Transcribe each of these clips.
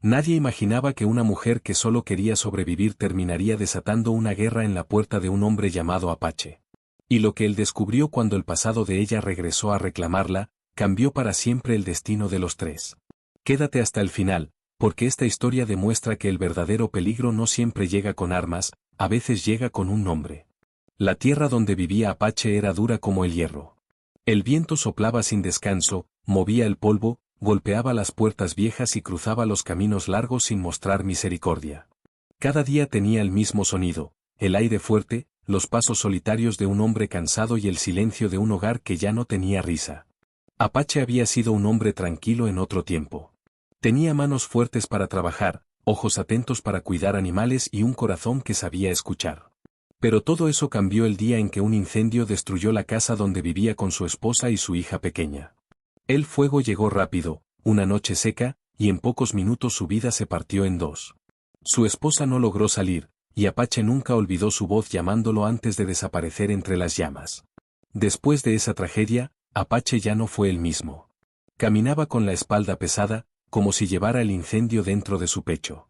Nadie imaginaba que una mujer que solo quería sobrevivir terminaría desatando una guerra en la puerta de un hombre llamado Apache. Y lo que él descubrió cuando el pasado de ella regresó a reclamarla, cambió para siempre el destino de los tres. Quédate hasta el final, porque esta historia demuestra que el verdadero peligro no siempre llega con armas, a veces llega con un nombre. La tierra donde vivía Apache era dura como el hierro. El viento soplaba sin descanso, movía el polvo, golpeaba las puertas viejas y cruzaba los caminos largos sin mostrar misericordia. Cada día tenía el mismo sonido, el aire fuerte, los pasos solitarios de un hombre cansado y el silencio de un hogar que ya no tenía risa. Apache había sido un hombre tranquilo en otro tiempo. Tenía manos fuertes para trabajar, ojos atentos para cuidar animales y un corazón que sabía escuchar. Pero todo eso cambió el día en que un incendio destruyó la casa donde vivía con su esposa y su hija pequeña. El fuego llegó rápido, una noche seca, y en pocos minutos su vida se partió en dos. Su esposa no logró salir, y Apache nunca olvidó su voz llamándolo antes de desaparecer entre las llamas. Después de esa tragedia, Apache ya no fue el mismo. Caminaba con la espalda pesada, como si llevara el incendio dentro de su pecho.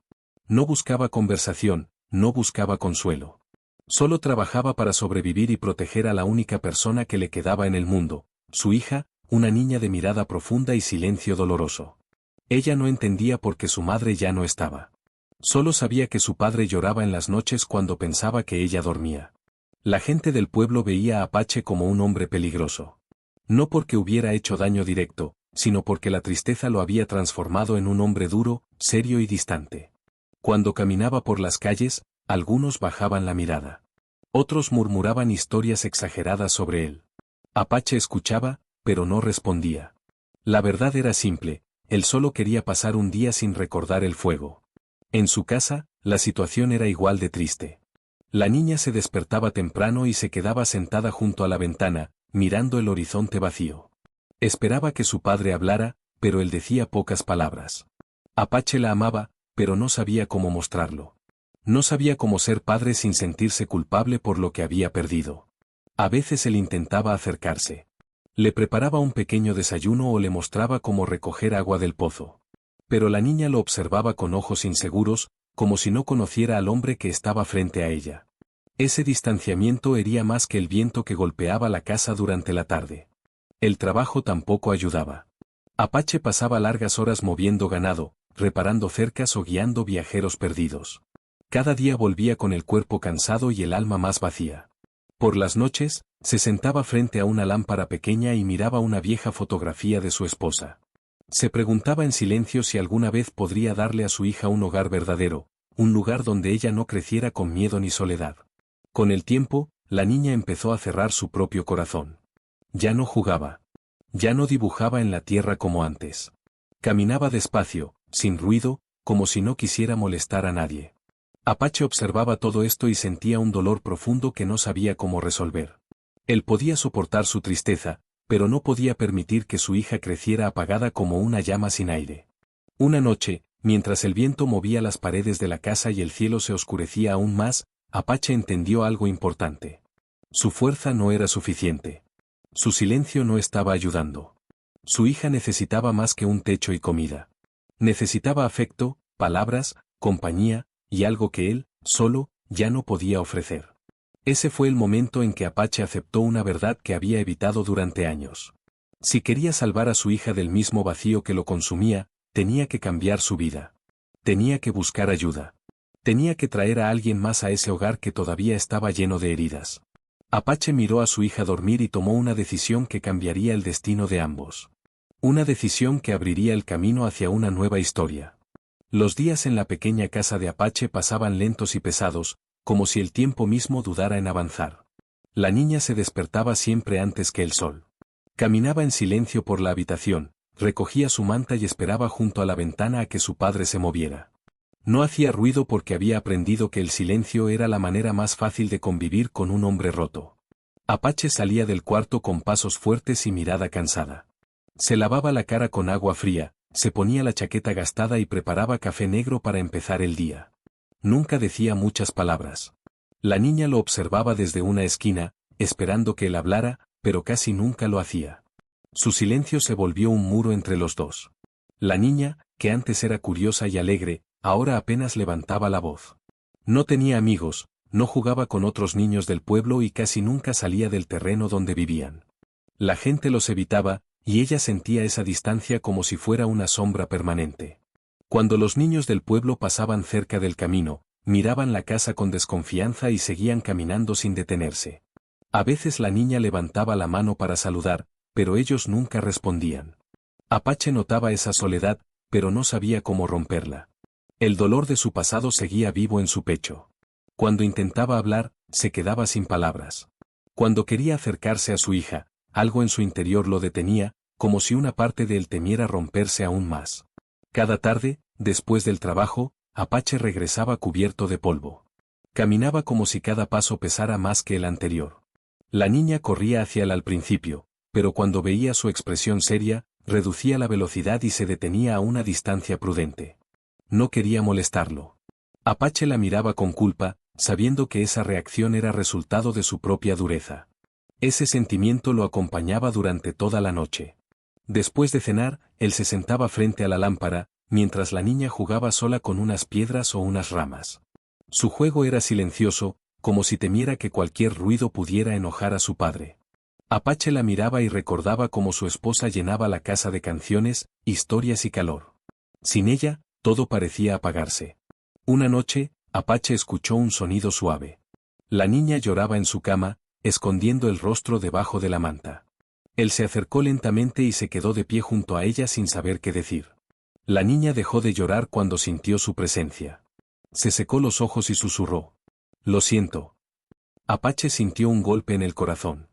No buscaba conversación, no buscaba consuelo. Solo trabajaba para sobrevivir y proteger a la única persona que le quedaba en el mundo, su hija, una niña de mirada profunda y silencio doloroso. Ella no entendía por qué su madre ya no estaba. Solo sabía que su padre lloraba en las noches cuando pensaba que ella dormía. La gente del pueblo veía a Apache como un hombre peligroso. No porque hubiera hecho daño directo, sino porque la tristeza lo había transformado en un hombre duro, serio y distante. Cuando caminaba por las calles, algunos bajaban la mirada. Otros murmuraban historias exageradas sobre él. Apache escuchaba, pero no respondía. La verdad era simple, él solo quería pasar un día sin recordar el fuego. En su casa, la situación era igual de triste. La niña se despertaba temprano y se quedaba sentada junto a la ventana, mirando el horizonte vacío. Esperaba que su padre hablara, pero él decía pocas palabras. Apache la amaba, pero no sabía cómo mostrarlo. No sabía cómo ser padre sin sentirse culpable por lo que había perdido. A veces él intentaba acercarse. Le preparaba un pequeño desayuno o le mostraba cómo recoger agua del pozo. Pero la niña lo observaba con ojos inseguros, como si no conociera al hombre que estaba frente a ella. Ese distanciamiento hería más que el viento que golpeaba la casa durante la tarde. El trabajo tampoco ayudaba. Apache pasaba largas horas moviendo ganado, reparando cercas o guiando viajeros perdidos. Cada día volvía con el cuerpo cansado y el alma más vacía. Por las noches, se sentaba frente a una lámpara pequeña y miraba una vieja fotografía de su esposa. Se preguntaba en silencio si alguna vez podría darle a su hija un hogar verdadero, un lugar donde ella no creciera con miedo ni soledad. Con el tiempo, la niña empezó a cerrar su propio corazón. Ya no jugaba. Ya no dibujaba en la tierra como antes. Caminaba despacio, sin ruido, como si no quisiera molestar a nadie. Apache observaba todo esto y sentía un dolor profundo que no sabía cómo resolver. Él podía soportar su tristeza, pero no podía permitir que su hija creciera apagada como una llama sin aire. Una noche, mientras el viento movía las paredes de la casa y el cielo se oscurecía aún más, Apache entendió algo importante. Su fuerza no era suficiente. Su silencio no estaba ayudando. Su hija necesitaba más que un techo y comida. Necesitaba afecto, palabras, compañía, y algo que él, solo, ya no podía ofrecer. Ese fue el momento en que Apache aceptó una verdad que había evitado durante años. Si quería salvar a su hija del mismo vacío que lo consumía, tenía que cambiar su vida. Tenía que buscar ayuda. Tenía que traer a alguien más a ese hogar que todavía estaba lleno de heridas. Apache miró a su hija dormir y tomó una decisión que cambiaría el destino de ambos. Una decisión que abriría el camino hacia una nueva historia. Los días en la pequeña casa de Apache pasaban lentos y pesados, como si el tiempo mismo dudara en avanzar. La niña se despertaba siempre antes que el sol. Caminaba en silencio por la habitación, recogía su manta y esperaba junto a la ventana a que su padre se moviera. No hacía ruido porque había aprendido que el silencio era la manera más fácil de convivir con un hombre roto. Apache salía del cuarto con pasos fuertes y mirada cansada. Se lavaba la cara con agua fría, se ponía la chaqueta gastada y preparaba café negro para empezar el día. Nunca decía muchas palabras. La niña lo observaba desde una esquina, esperando que él hablara, pero casi nunca lo hacía. Su silencio se volvió un muro entre los dos. La niña, que antes era curiosa y alegre, ahora apenas levantaba la voz. No tenía amigos, no jugaba con otros niños del pueblo y casi nunca salía del terreno donde vivían. La gente los evitaba, y ella sentía esa distancia como si fuera una sombra permanente. Cuando los niños del pueblo pasaban cerca del camino, miraban la casa con desconfianza y seguían caminando sin detenerse. A veces la niña levantaba la mano para saludar, pero ellos nunca respondían. Apache notaba esa soledad, pero no sabía cómo romperla. El dolor de su pasado seguía vivo en su pecho. Cuando intentaba hablar, se quedaba sin palabras. Cuando quería acercarse a su hija, algo en su interior lo detenía, como si una parte de él temiera romperse aún más. Cada tarde, después del trabajo, Apache regresaba cubierto de polvo. Caminaba como si cada paso pesara más que el anterior. La niña corría hacia él al principio, pero cuando veía su expresión seria, reducía la velocidad y se detenía a una distancia prudente. No quería molestarlo. Apache la miraba con culpa, sabiendo que esa reacción era resultado de su propia dureza. Ese sentimiento lo acompañaba durante toda la noche. Después de cenar, él se sentaba frente a la lámpara, mientras la niña jugaba sola con unas piedras o unas ramas. Su juego era silencioso, como si temiera que cualquier ruido pudiera enojar a su padre. Apache la miraba y recordaba cómo su esposa llenaba la casa de canciones, historias y calor. Sin ella, todo parecía apagarse. Una noche, Apache escuchó un sonido suave. La niña lloraba en su cama, escondiendo el rostro debajo de la manta. Él se acercó lentamente y se quedó de pie junto a ella sin saber qué decir. La niña dejó de llorar cuando sintió su presencia. Se secó los ojos y susurró: «Lo siento». Apache sintió un golpe en el corazón.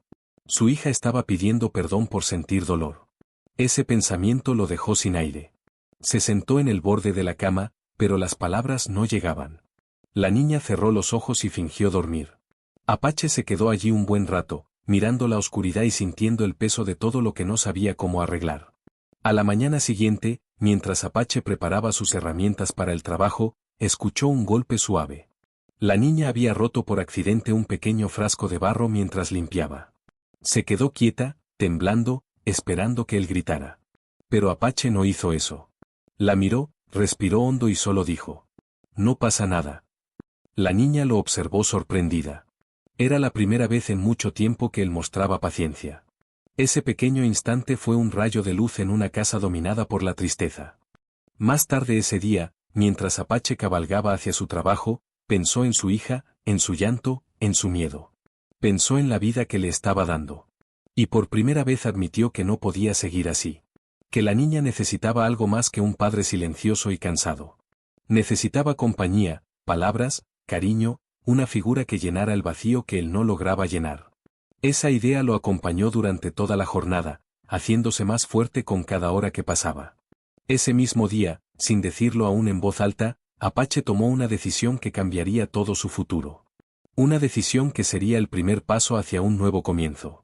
Su hija estaba pidiendo perdón por sentir dolor. Ese pensamiento lo dejó sin aire. Se sentó en el borde de la cama, pero las palabras no llegaban. La niña cerró los ojos y fingió dormir. Apache se quedó allí un buen rato, mirando la oscuridad y sintiendo el peso de todo lo que no sabía cómo arreglar. A la mañana siguiente, mientras Apache preparaba sus herramientas para el trabajo, escuchó un golpe suave. La niña había roto por accidente un pequeño frasco de barro mientras limpiaba. Se quedó quieta, temblando, esperando que él gritara. Pero Apache no hizo eso. La miró, respiró hondo y solo dijo: «No pasa nada». La niña lo observó sorprendida. Era la primera vez en mucho tiempo que él mostraba paciencia. Ese pequeño instante fue un rayo de luz en una casa dominada por la tristeza. Más tarde ese día, mientras Apache cabalgaba hacia su trabajo, pensó en su hija, en su llanto, en su miedo. Pensó en la vida que le estaba dando. Y por primera vez admitió que no podía seguir así. Que la niña necesitaba algo más que un padre silencioso y cansado. Necesitaba compañía, palabras, cariño, una figura que llenara el vacío que él no lograba llenar. Esa idea lo acompañó durante toda la jornada, haciéndose más fuerte con cada hora que pasaba. Ese mismo día, sin decirlo aún en voz alta, Apache tomó una decisión que cambiaría todo su futuro. Una decisión que sería el primer paso hacia un nuevo comienzo.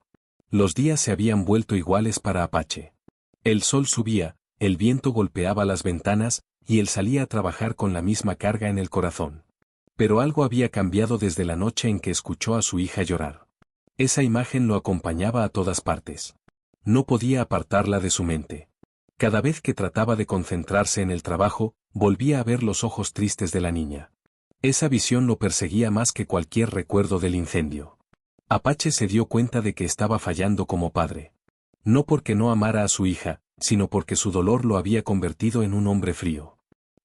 Los días se habían vuelto iguales para Apache. El sol subía, el viento golpeaba las ventanas, y él salía a trabajar con la misma carga en el corazón. Pero algo había cambiado desde la noche en que escuchó a su hija llorar. Esa imagen lo acompañaba a todas partes. No podía apartarla de su mente. Cada vez que trataba de concentrarse en el trabajo, volvía a ver los ojos tristes de la niña. Esa visión lo perseguía más que cualquier recuerdo del incendio. Apache se dio cuenta de que estaba fallando como padre. No porque no amara a su hija, sino porque su dolor lo había convertido en un hombre frío.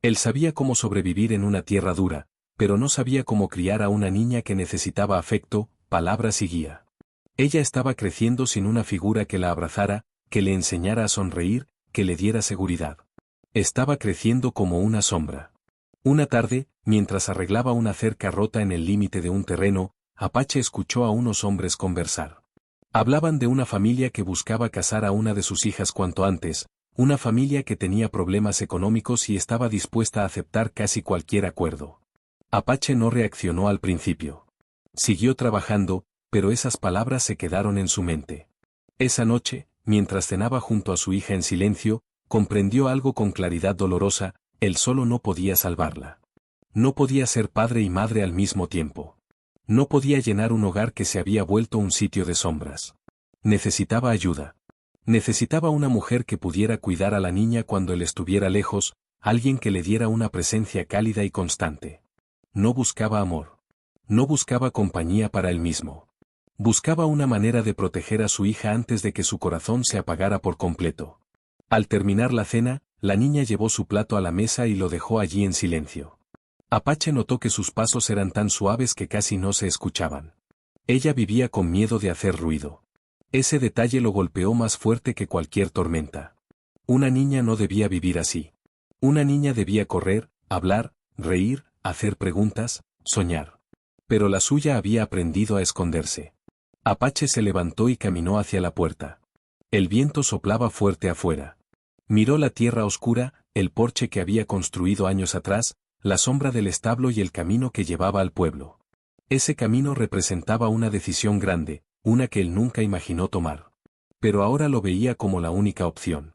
Él sabía cómo sobrevivir en una tierra dura, pero no sabía cómo criar a una niña que necesitaba afecto, palabras y guía. Ella estaba creciendo sin una figura que la abrazara, que le enseñara a sonreír, que le diera seguridad. Estaba creciendo como una sombra. Una tarde, mientras arreglaba una cerca rota en el límite de un terreno, Apache escuchó a unos hombres conversar. Hablaban de una familia que buscaba casar a una de sus hijas cuanto antes, una familia que tenía problemas económicos y estaba dispuesta a aceptar casi cualquier acuerdo. Apache no reaccionó al principio. Siguió trabajando, pero esas palabras se quedaron en su mente. Esa noche, mientras cenaba junto a su hija en silencio, comprendió algo con claridad dolorosa: él solo no podía salvarla. No podía ser padre y madre al mismo tiempo. No podía llenar un hogar que se había vuelto un sitio de sombras. Necesitaba ayuda. Necesitaba una mujer que pudiera cuidar a la niña cuando él estuviera lejos, alguien que le diera una presencia cálida y constante. No buscaba amor. No buscaba compañía para él mismo. Buscaba una manera de proteger a su hija antes de que su corazón se apagara por completo. Al terminar la cena, la niña llevó su plato a la mesa y lo dejó allí en silencio. Apache notó que sus pasos eran tan suaves que casi no se escuchaban. Ella vivía con miedo de hacer ruido. Ese detalle lo golpeó más fuerte que cualquier tormenta. Una niña no debía vivir así. Una niña debía correr, hablar, reír, hacer preguntas, soñar. Pero la suya había aprendido a esconderse. Apache se levantó y caminó hacia la puerta. El viento soplaba fuerte afuera. Miró la tierra oscura, el porche que había construido años atrás, la sombra del establo y el camino que llevaba al pueblo. Ese camino representaba una decisión grande, una que él nunca imaginó tomar. Pero ahora lo veía como la única opción.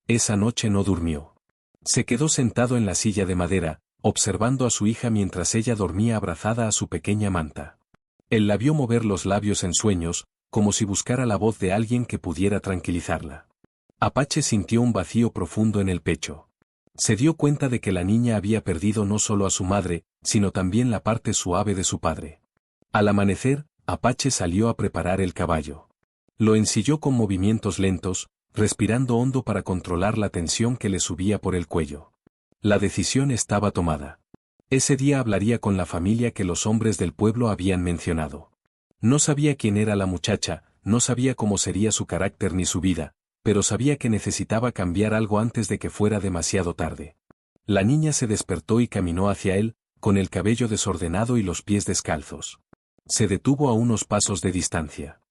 Esa noche no durmió. Se quedó sentado en la silla de madera, observando a su hija mientras ella dormía abrazada a su pequeña manta. Él la vio mover los labios en sueños, como si buscara la voz de alguien que pudiera tranquilizarla. Apache sintió un vacío profundo en el pecho. Se dio cuenta de que la niña había perdido no solo a su madre, sino también la parte suave de su padre. Al amanecer, Apache salió a preparar el caballo. Lo ensilló con movimientos lentos, respirando hondo para controlar la tensión que le subía por el cuello. La decisión estaba tomada. Ese día hablaría con la familia que los hombres del pueblo habían mencionado. No sabía quién era la muchacha, no sabía cómo sería su carácter ni su vida, pero sabía que necesitaba cambiar algo antes de que fuera demasiado tarde. La niña se despertó y caminó hacia él, con el cabello desordenado y los pies descalzos. Se detuvo a unos pasos de distancia.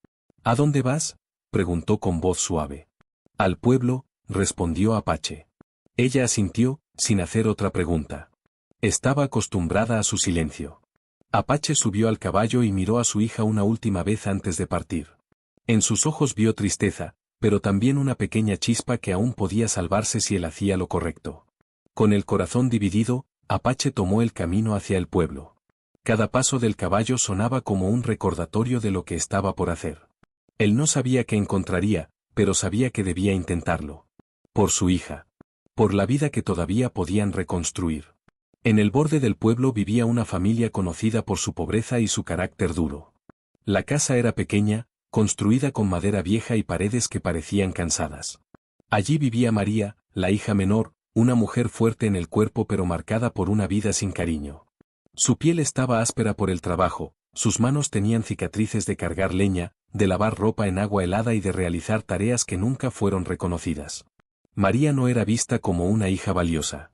¿A dónde vas?, preguntó con voz suave. Al pueblo, respondió Apache. Ella asintió, sin hacer otra pregunta. Estaba acostumbrada a su silencio. Apache subió al caballo y miró a su hija una última vez antes de partir. En sus ojos vio tristeza, pero también una pequeña chispa que aún podía salvarse si él hacía lo correcto. Con el corazón dividido, Apache tomó el camino hacia el pueblo. Cada paso del caballo sonaba como un recordatorio de lo que estaba por hacer. Él no sabía qué encontraría, pero sabía que debía intentarlo. Por su hija. Por la vida que todavía podían reconstruir. En el borde del pueblo vivía una familia conocida por su pobreza y su carácter duro. La casa era pequeña, construida con madera vieja y paredes que parecían cansadas. Allí vivía María, la hija menor, una mujer fuerte en el cuerpo pero marcada por una vida sin cariño. Su piel estaba áspera por el trabajo, sus manos tenían cicatrices de cargar leña, de lavar ropa en agua helada y de realizar tareas que nunca fueron reconocidas. María no era vista como una hija valiosa.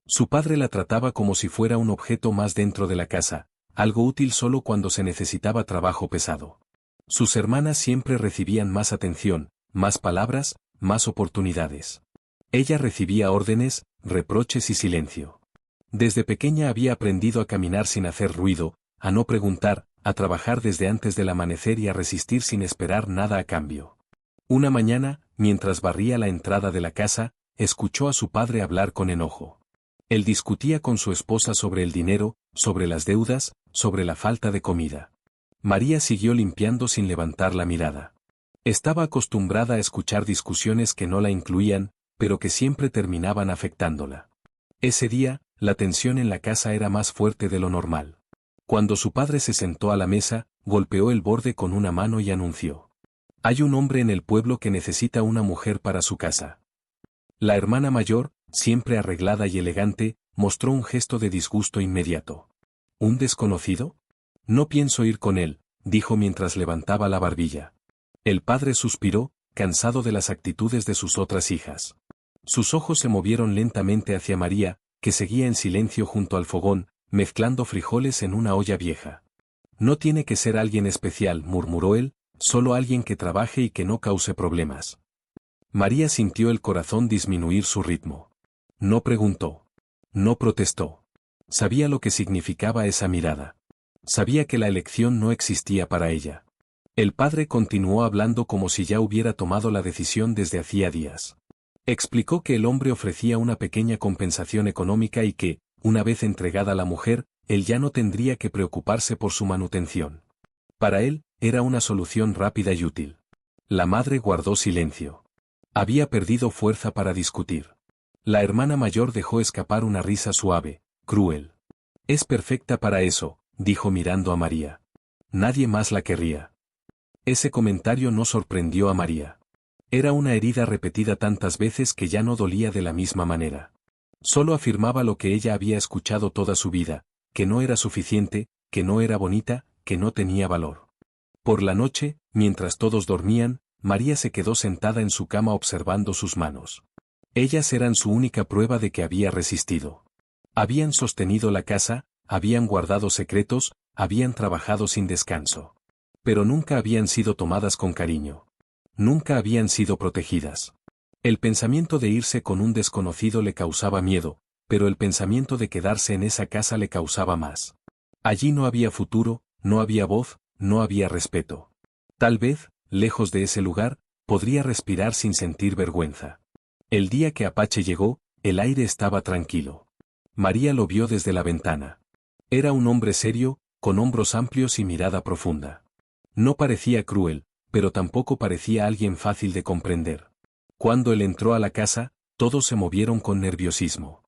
Su padre la trataba como si fuera un objeto más dentro de la casa, algo útil solo cuando se necesitaba trabajo pesado. Sus hermanas siempre recibían más atención, más palabras, más oportunidades. Ella recibía órdenes, reproches y silencio. Desde pequeña había aprendido a caminar sin hacer ruido, a no preguntar, a trabajar desde antes del amanecer y a resistir sin esperar nada a cambio. Una mañana, mientras barría la entrada de la casa, escuchó a su padre hablar con enojo. Él discutía con su esposa sobre el dinero, sobre las deudas, sobre la falta de comida. María siguió limpiando sin levantar la mirada. Estaba acostumbrada a escuchar discusiones que no la incluían, pero que siempre terminaban afectándola. Ese día, la tensión en la casa era más fuerte de lo normal. Cuando su padre se sentó a la mesa, golpeó el borde con una mano y anunció: «Hay un hombre en el pueblo que necesita una mujer para su casa». La hermana mayor, siempre arreglada y elegante, mostró un gesto de disgusto inmediato. ¿Un desconocido? No pienso ir con él, dijo mientras levantaba la barbilla. El padre suspiró, cansado de las actitudes de sus otras hijas. Sus ojos se movieron lentamente hacia María, que seguía en silencio junto al fogón, mezclando frijoles en una olla vieja. No tiene que ser alguien especial, murmuró él, solo alguien que trabaje y que no cause problemas. María sintió el corazón disminuir su ritmo. No preguntó. No protestó. Sabía lo que significaba esa mirada. Sabía que la elección no existía para ella. El padre continuó hablando como si ya hubiera tomado la decisión desde hacía días. Explicó que el hombre ofrecía una pequeña compensación económica y que, una vez entregada la mujer, él ya no tendría que preocuparse por su manutención. Para él, era una solución rápida y útil. La madre guardó silencio. Había perdido fuerza para discutir. La hermana mayor dejó escapar una risa suave, cruel. Es perfecta para eso, dijo mirando a María. Nadie más la querría. Ese comentario no sorprendió a María. Era una herida repetida tantas veces que ya no dolía de la misma manera. Solo afirmaba lo que ella había escuchado toda su vida, que no era suficiente, que no era bonita, que no tenía valor. Por la noche, mientras todos dormían, María se quedó sentada en su cama observando sus manos. Ellas eran su única prueba de que había resistido. Habían sostenido la casa, habían guardado secretos, habían trabajado sin descanso. Pero nunca habían sido tomadas con cariño. Nunca habían sido protegidas. El pensamiento de irse con un desconocido le causaba miedo, pero el pensamiento de quedarse en esa casa le causaba más. Allí no había futuro, no había voz, no había respeto. Tal vez, lejos de ese lugar, podría respirar sin sentir vergüenza. El día que Apache llegó, el aire estaba tranquilo. María lo vio desde la ventana. Era un hombre serio, con hombros amplios y mirada profunda. No parecía cruel, pero tampoco parecía alguien fácil de comprender. Cuando él entró a la casa, todos se movieron con nerviosismo.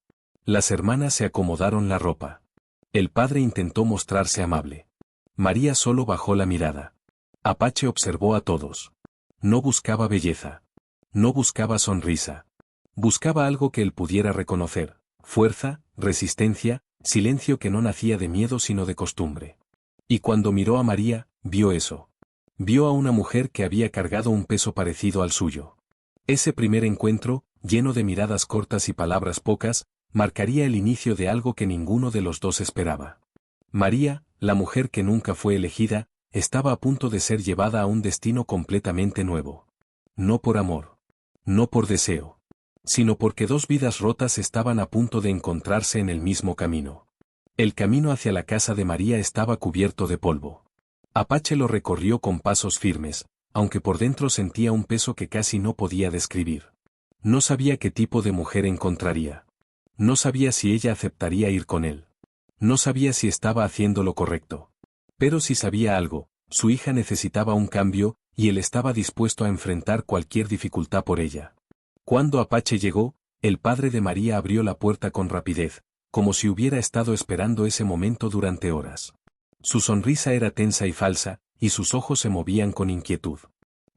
Las hermanas se acomodaron la ropa. El padre intentó mostrarse amable. María solo bajó la mirada. Apache observó a todos. No buscaba belleza. No buscaba sonrisa. Buscaba algo que él pudiera reconocer: fuerza, resistencia, silencio que no nacía de miedo sino de costumbre. Y cuando miró a María, vio eso. Vio a una mujer que había cargado un peso parecido al suyo. Ese primer encuentro, lleno de miradas cortas y palabras pocas, marcaría el inicio de algo que ninguno de los dos esperaba. María, la mujer que nunca fue elegida, estaba a punto de ser llevada a un destino completamente nuevo. No por amor. No por deseo. Sino porque dos vidas rotas estaban a punto de encontrarse en el mismo camino. El camino hacia la casa de María estaba cubierto de polvo. Apache lo recorrió con pasos firmes, aunque por dentro sentía un peso que casi no podía describir. No sabía qué tipo de mujer encontraría. No sabía si ella aceptaría ir con él. No sabía si estaba haciendo lo correcto. Pero sí sabía algo: su hija necesitaba un cambio, y él estaba dispuesto a enfrentar cualquier dificultad por ella. Cuando Apache llegó, el padre de María abrió la puerta con rapidez, como si hubiera estado esperando ese momento durante horas. Su sonrisa era tensa y falsa, y sus ojos se movían con inquietud.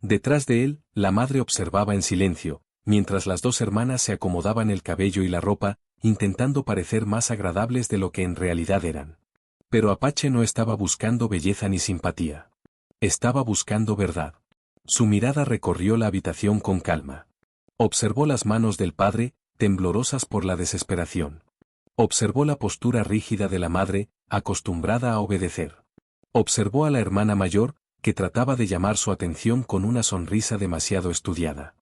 Detrás de él, la madre observaba en silencio, mientras las dos hermanas se acomodaban el cabello y la ropa, intentando parecer más agradables de lo que en realidad eran. Pero Apache no estaba buscando belleza ni simpatía. Estaba buscando verdad. Su mirada recorrió la habitación con calma. Observó las manos del padre, temblorosas por la desesperación. Observó la postura rígida de la madre, acostumbrada a obedecer. Observó a la hermana mayor, que trataba de llamar su atención con una sonrisa demasiado estudiada.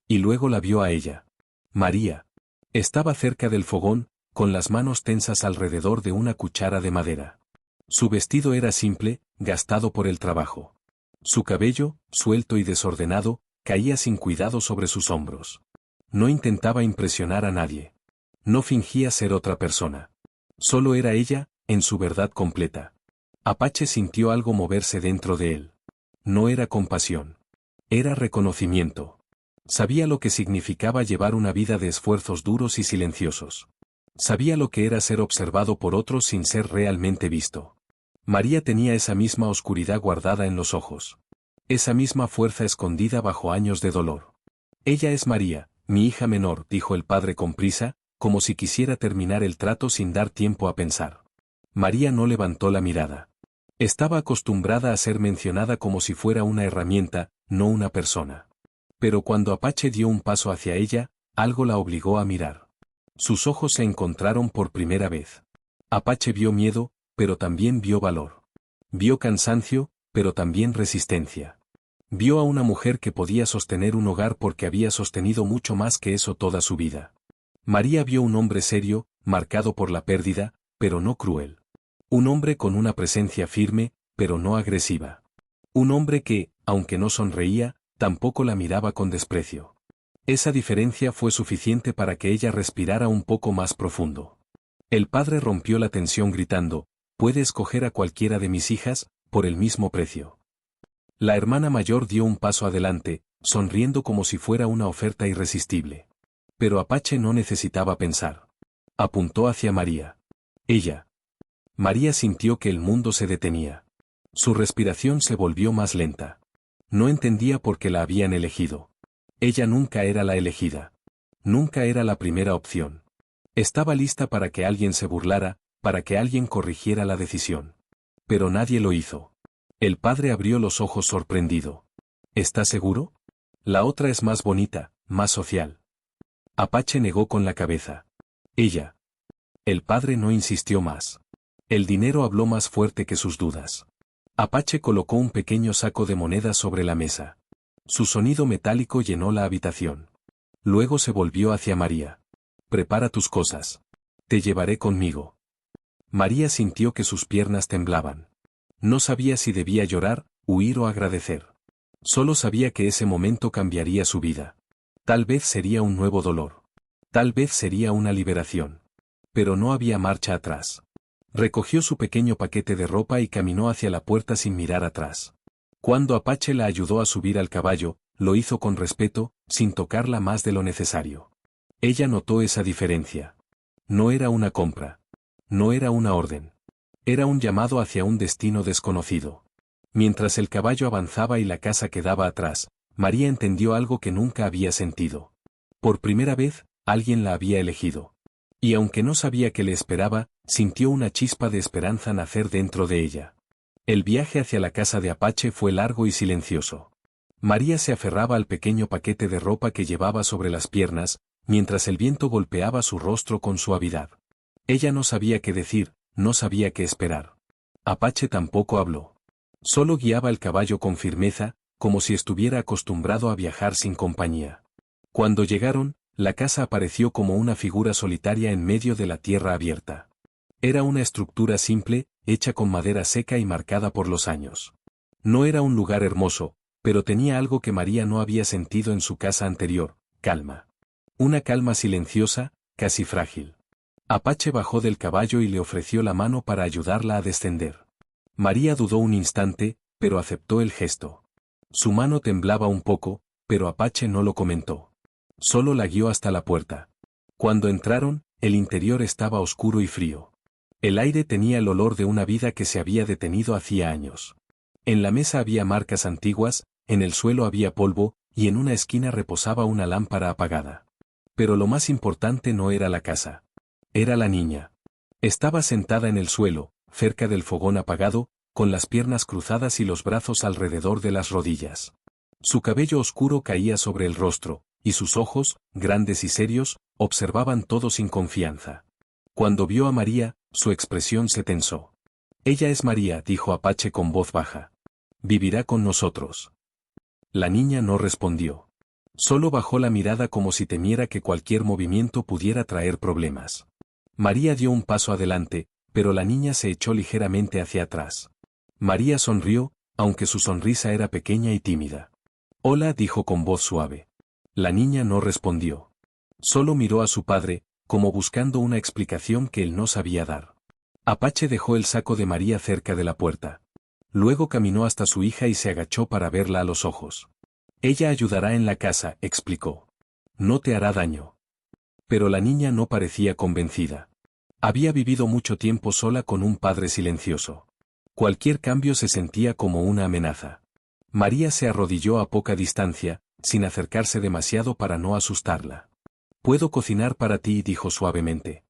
Y luego la vio a ella. María. Estaba cerca del fogón, con las manos tensas alrededor de una cuchara de madera. Su vestido era simple, gastado por el trabajo. Su cabello, suelto y desordenado, caía sin cuidado sobre sus hombros. No intentaba impresionar a nadie. No fingía ser otra persona. Solo era ella, en su verdad completa. Apache sintió algo moverse dentro de él. No era compasión. Era reconocimiento. Sabía lo que significaba llevar una vida de esfuerzos duros y silenciosos. Sabía lo que era ser observado por otros sin ser realmente visto. María tenía esa misma oscuridad guardada en los ojos. Esa misma fuerza escondida bajo años de dolor. Ella es María, mi hija menor, dijo el padre con prisa, como si quisiera terminar el trato sin dar tiempo a pensar. María no levantó la mirada. Estaba acostumbrada a ser mencionada como si fuera una herramienta, no una persona. Pero cuando Apache dio un paso hacia ella, algo la obligó a mirar. Sus ojos se encontraron por primera vez. Apache vio miedo, pero también vio valor. Vio cansancio, pero también resistencia. Vio a una mujer que podía sostener un hogar porque había sostenido mucho más que eso toda su vida. María vio un hombre serio, marcado por la pérdida, pero no cruel. Un hombre con una presencia firme, pero no agresiva. Un hombre que, aunque no sonreía, tampoco la miraba con desprecio. Esa diferencia fue suficiente para que ella respirara un poco más profundo. El padre rompió la tensión gritando: «Puede escoger a cualquiera de mis hijas, por el mismo precio». La hermana mayor dio un paso adelante, sonriendo como si fuera una oferta irresistible. Pero Apache no necesitaba pensar. Apuntó hacia María. Ella. María sintió que el mundo se detenía. Su respiración se volvió más lenta. No entendía por qué la habían elegido. Ella nunca era la elegida. Nunca era la primera opción. Estaba lista para que alguien se burlara, para que alguien corrigiera la decisión. Pero nadie lo hizo. El padre abrió los ojos sorprendido. ¿Estás seguro? La otra es más bonita, más social. Apache negó con la cabeza. Ella. El padre no insistió más. El dinero habló más fuerte que sus dudas. Apache colocó un pequeño saco de monedas sobre la mesa. Su sonido metálico llenó la habitación. Luego se volvió hacia María. Prepara tus cosas. Te llevaré conmigo. María sintió que sus piernas temblaban. No sabía si debía llorar, huir o agradecer. Solo sabía que ese momento cambiaría su vida. Tal vez sería un nuevo dolor. Tal vez sería una liberación. Pero no había marcha atrás. Recogió su pequeño paquete de ropa y caminó hacia la puerta sin mirar atrás. Cuando Apache la ayudó a subir al caballo, lo hizo con respeto, sin tocarla más de lo necesario. Ella notó esa diferencia. No era una compra. No era una orden. Era un llamado hacia un destino desconocido. Mientras el caballo avanzaba y la casa quedaba atrás, María entendió algo que nunca había sentido. Por primera vez, alguien la había elegido. Y aunque no sabía qué le esperaba, sintió una chispa de esperanza nacer dentro de ella. El viaje hacia la casa de Apache fue largo y silencioso. María se aferraba al pequeño paquete de ropa que llevaba sobre las piernas, mientras el viento golpeaba su rostro con suavidad. Ella no sabía qué decir, no sabía qué esperar. Apache tampoco habló. Solo guiaba el caballo con firmeza, como si estuviera acostumbrado a viajar sin compañía. Cuando llegaron, la casa apareció como una figura solitaria en medio de la tierra abierta. Era una estructura simple, hecha con madera seca y marcada por los años. No era un lugar hermoso, pero tenía algo que María no había sentido en su casa anterior: calma. Una calma silenciosa, casi frágil. Apache bajó del caballo y le ofreció la mano para ayudarla a descender. María dudó un instante, pero aceptó el gesto. Su mano temblaba un poco, pero Apache no lo comentó. Solo la guió hasta la puerta. Cuando entraron, el interior estaba oscuro y frío. El aire tenía el olor de una vida que se había detenido hacía años. En la mesa había marcas antiguas, en el suelo había polvo, y en una esquina reposaba una lámpara apagada. Pero lo más importante no era la casa. Era la niña. Estaba sentada en el suelo, cerca del fogón apagado, con las piernas cruzadas y los brazos alrededor de las rodillas. Su cabello oscuro caía sobre el rostro, y sus ojos, grandes y serios, observaban todo sin confianza. Cuando vio a María, su expresión se tensó. «Ella es María», dijo Apache con voz baja. «Vivirá con nosotros». La niña no respondió. Solo bajó la mirada como si temiera que cualquier movimiento pudiera traer problemas. María dio un paso adelante, pero la niña se echó ligeramente hacia atrás. María sonrió, aunque su sonrisa era pequeña y tímida. «Hola», dijo con voz suave. La niña no respondió. Solo miró a su padre, como buscando una explicación que él no sabía dar. Apache dejó el saco de María cerca de la puerta. Luego caminó hasta su hija y se agachó para verla a los ojos. «Ella ayudará en la casa», explicó. «No te hará daño». Pero la niña no parecía convencida. Había vivido mucho tiempo sola con un padre silencioso. Cualquier cambio se sentía como una amenaza. María se arrodilló a poca distancia, sin acercarse demasiado para no asustarla. «Puedo cocinar para ti», dijo suavemente.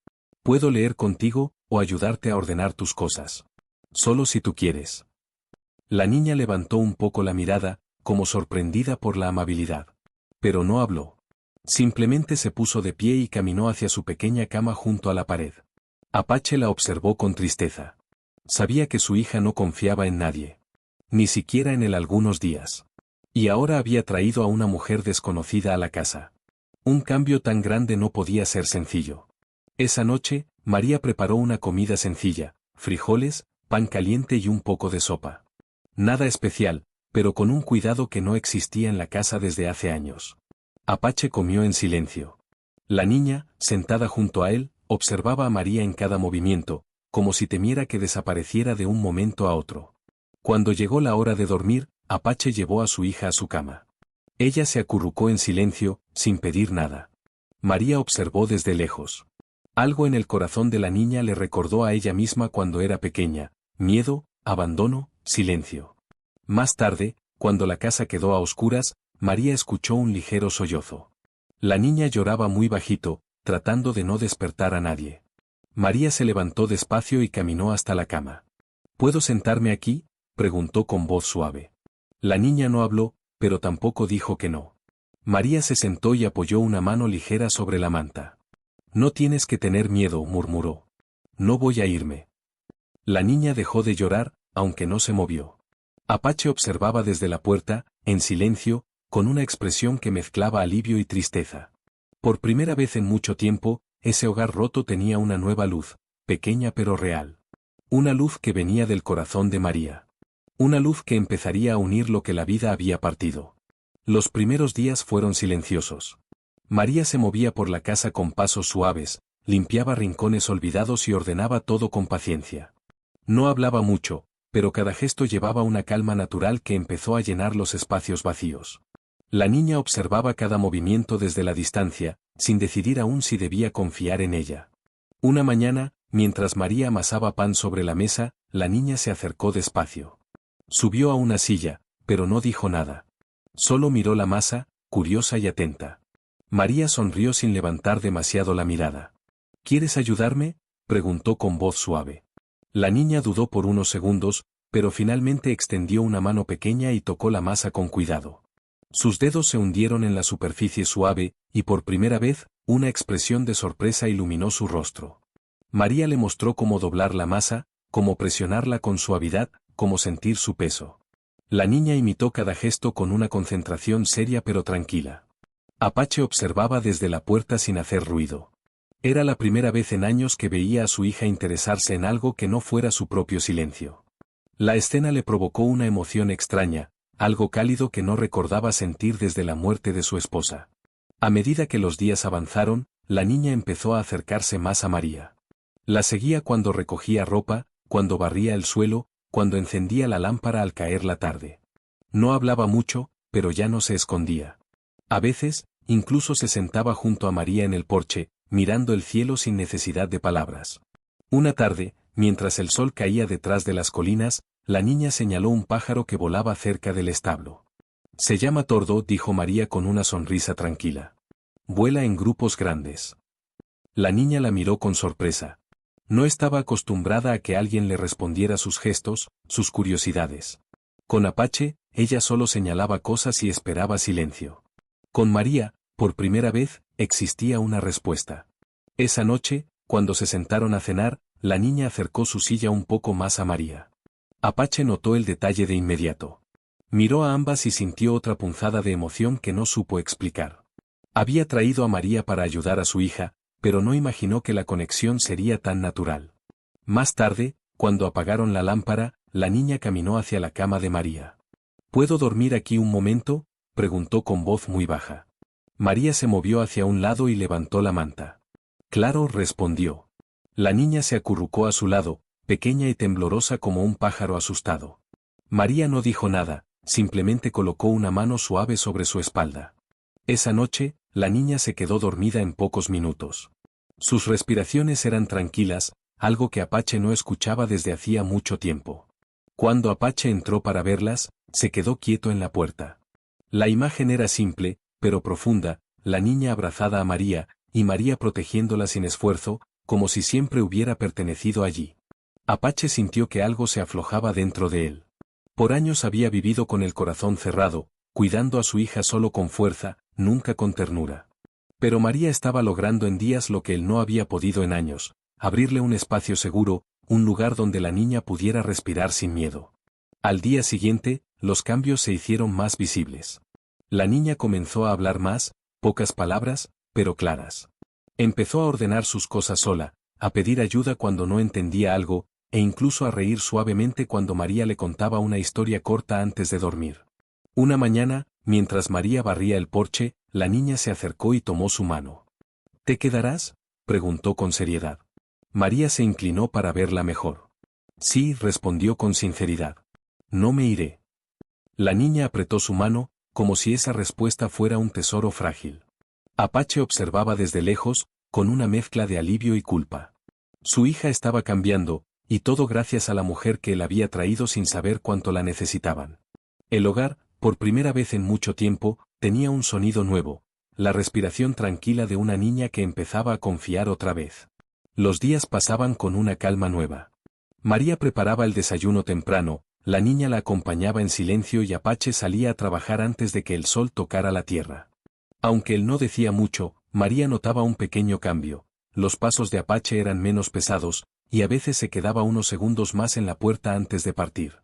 «Puedo leer contigo, o ayudarte a ordenar tus cosas. Solo si tú quieres». La niña levantó un poco la mirada, como sorprendida por la amabilidad. Pero no habló. Simplemente se puso de pie y caminó hacia su pequeña cama junto a la pared. Apache la observó con tristeza. Sabía que su hija no confiaba en nadie. Ni siquiera en él algunos días. Y ahora había traído a una mujer desconocida a la casa. Un cambio tan grande no podía ser sencillo. Esa noche, María preparó una comida sencilla: frijoles, pan caliente y un poco de sopa. Nada especial, pero con un cuidado que no existía en la casa desde hace años. Apache comió en silencio. La niña, sentada junto a él, observaba a María en cada movimiento, como si temiera que desapareciera de un momento a otro. Cuando llegó la hora de dormir, Apache llevó a su hija a su cama. Ella se acurrucó en silencio, sin pedir nada. María observó desde lejos. Algo en el corazón de la niña le recordó a ella misma cuando era pequeña: miedo, abandono, silencio. Más tarde, cuando la casa quedó a oscuras, María escuchó un ligero sollozo. La niña lloraba muy bajito, tratando de no despertar a nadie. María se levantó despacio y caminó hasta la cama. ¿Puedo sentarme aquí?, preguntó con voz suave. La niña no habló, pero tampoco dijo que no. María se sentó y apoyó una mano ligera sobre la manta. No tienes que tener miedo, murmuró. No voy a irme. La niña dejó de llorar, aunque no se movió. Apache observaba desde la puerta, en silencio, con una expresión que mezclaba alivio y tristeza. Por primera vez en mucho tiempo, ese hogar roto tenía una nueva luz, pequeña pero real. Una luz que venía del corazón de María. Una luz que empezaría a unir lo que la vida había partido. Los primeros días fueron silenciosos. María se movía por la casa con pasos suaves, limpiaba rincones olvidados y ordenaba todo con paciencia. No hablaba mucho, pero cada gesto llevaba una calma natural que empezó a llenar los espacios vacíos. La niña observaba cada movimiento desde la distancia, sin decidir aún si debía confiar en ella. Una mañana, mientras María amasaba pan sobre la mesa, la niña se acercó despacio. Subió a una silla, pero no dijo nada. Solo miró la masa, curiosa y atenta. María sonrió sin levantar demasiado la mirada. ¿Quieres ayudarme?, preguntó con voz suave. La niña dudó por unos segundos, pero finalmente extendió una mano pequeña y tocó la masa con cuidado. Sus dedos se hundieron en la superficie suave, y por primera vez, una expresión de sorpresa iluminó su rostro. María le mostró cómo doblar la masa, cómo presionarla con suavidad, cómo sentir su peso. La niña imitó cada gesto con una concentración seria pero tranquila. Apache observaba desde la puerta sin hacer ruido. Era la primera vez en años que veía a su hija interesarse en algo que no fuera su propio silencio. La escena le provocó una emoción extraña, algo cálido que no recordaba sentir desde la muerte de su esposa. A medida que los días avanzaron, la niña empezó a acercarse más a María. La seguía cuando recogía ropa, cuando barría el suelo, cuando encendía la lámpara al caer la tarde. No hablaba mucho, pero ya no se escondía. A veces, incluso se sentaba junto a María en el porche, mirando el cielo sin necesidad de palabras. Una tarde, mientras el sol caía detrás de las colinas, la niña señaló un pájaro que volaba cerca del establo. Se llama tordo, dijo María con una sonrisa tranquila. Vuela en grupos grandes. La niña la miró con sorpresa. No estaba acostumbrada a que alguien le respondiera sus gestos, sus curiosidades. Con Apache, ella solo señalaba cosas y esperaba silencio. Con María, por primera vez, existía una respuesta. Esa noche, cuando se sentaron a cenar, la niña acercó su silla un poco más a María. Apache notó el detalle de inmediato. Miró a ambas y sintió otra punzada de emoción que no supo explicar. Había traído a María para ayudar a su hija, pero no imaginó que la conexión sería tan natural. Más tarde, cuando apagaron la lámpara, la niña caminó hacia la cama de María. ¿Puedo dormir aquí un momento?, preguntó con voz muy baja. María se movió hacia un lado y levantó la manta. Claro, respondió. La niña se acurrucó a su lado, pequeña y temblorosa como un pájaro asustado. María no dijo nada, simplemente colocó una mano suave sobre su espalda. Esa noche, la niña se quedó dormida en pocos minutos. Sus respiraciones eran tranquilas, algo que Apache no escuchaba desde hacía mucho tiempo. Cuando Apache entró para verlas, se quedó quieto en la puerta. La imagen era simple, pero profunda, la niña abrazada a María, y María protegiéndola sin esfuerzo, como si siempre hubiera pertenecido allí. Apache sintió que algo se aflojaba dentro de él. Por años había vivido con el corazón cerrado, cuidando a su hija solo con fuerza, nunca con ternura. Pero María estaba logrando en días lo que él no había podido en años: abrirle un espacio seguro, un lugar donde la niña pudiera respirar sin miedo. Al día siguiente, los cambios se hicieron más visibles. La niña comenzó a hablar más, pocas palabras, pero claras. Empezó a ordenar sus cosas sola, a pedir ayuda cuando no entendía algo, e incluso a reír suavemente cuando María le contaba una historia corta antes de dormir. Una mañana, mientras María barría el porche, la niña se acercó y tomó su mano. ¿Te quedarás?, preguntó con seriedad. María se inclinó para verla mejor. Sí, respondió con sinceridad. No me iré. La niña apretó su mano, como si esa respuesta fuera un tesoro frágil. Apache observaba desde lejos, con una mezcla de alivio y culpa. Su hija estaba cambiando, y todo gracias a la mujer que él había traído sin saber cuánto la necesitaban. El hogar, por primera vez en mucho tiempo, tenía un sonido nuevo, la respiración tranquila de una niña que empezaba a confiar otra vez. Los días pasaban con una calma nueva. María preparaba el desayuno temprano, la niña la acompañaba en silencio y Apache salía a trabajar antes de que el sol tocara la tierra. Aunque él no decía mucho, María notaba un pequeño cambio. Los pasos de Apache eran menos pesados, y a veces se quedaba unos segundos más en la puerta antes de partir.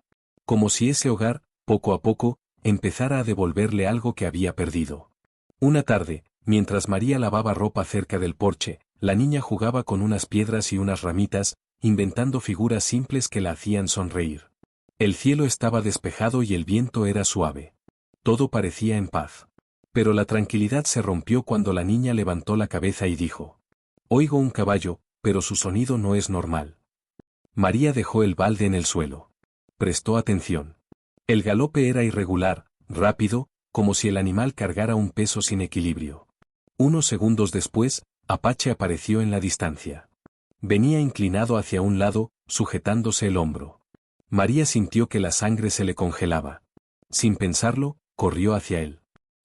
Como si ese hogar, poco a poco, empezara a devolverle algo que había perdido. Una tarde, mientras María lavaba ropa cerca del porche, la niña jugaba con unas piedras y unas ramitas, inventando figuras simples que la hacían sonreír. El cielo estaba despejado y el viento era suave. Todo parecía en paz. Pero la tranquilidad se rompió cuando la niña levantó la cabeza y dijo: «Oigo un caballo, pero su sonido no es normal». María dejó el balde en el suelo. Prestó atención. El galope era irregular, rápido, como si el animal cargara un peso sin equilibrio. Unos segundos después, Apache apareció en la distancia. Venía inclinado hacia un lado, sujetándose el hombro. María sintió que la sangre se le congelaba. Sin pensarlo, corrió hacia él.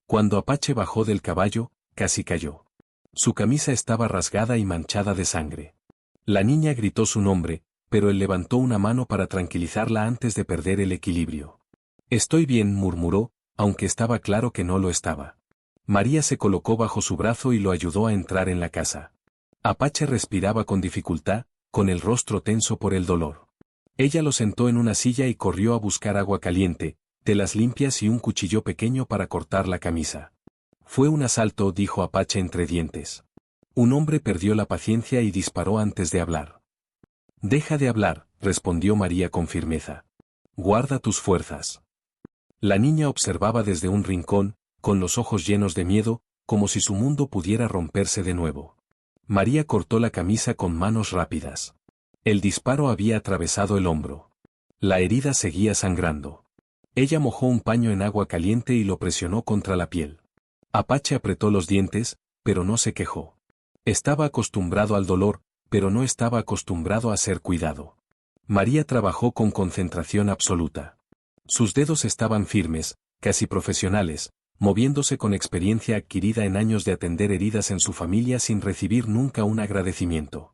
Cuando Apache bajó del caballo, casi cayó. Su camisa estaba rasgada y manchada de sangre. La niña gritó su nombre, pero él levantó una mano para tranquilizarla antes de perder el equilibrio. «Estoy bien», murmuró, aunque estaba claro que no lo estaba. María se colocó bajo su brazo y lo ayudó a entrar en la casa. Apache respiraba con dificultad, con el rostro tenso por el dolor. Ella lo sentó en una silla y corrió a buscar agua caliente, telas limpias y un cuchillo pequeño para cortar la camisa. «Fue un asalto», dijo Apache entre dientes. Un hombre perdió la paciencia y disparó antes de hablar. «Deja de hablar», respondió María con firmeza. «Guarda tus fuerzas». La niña observaba desde un rincón, con los ojos llenos de miedo, como si su mundo pudiera romperse de nuevo. María cortó la camisa con manos rápidas. El disparo había atravesado el hombro. La herida seguía sangrando. Ella mojó un paño en agua caliente y lo presionó contra la piel. Apache apretó los dientes, pero no se quejó. Estaba acostumbrado al dolor, pero no estaba acostumbrado a ser cuidado. María trabajó con concentración absoluta. Sus dedos estaban firmes, casi profesionales, moviéndose con experiencia adquirida en años de atender heridas en su familia sin recibir nunca un agradecimiento.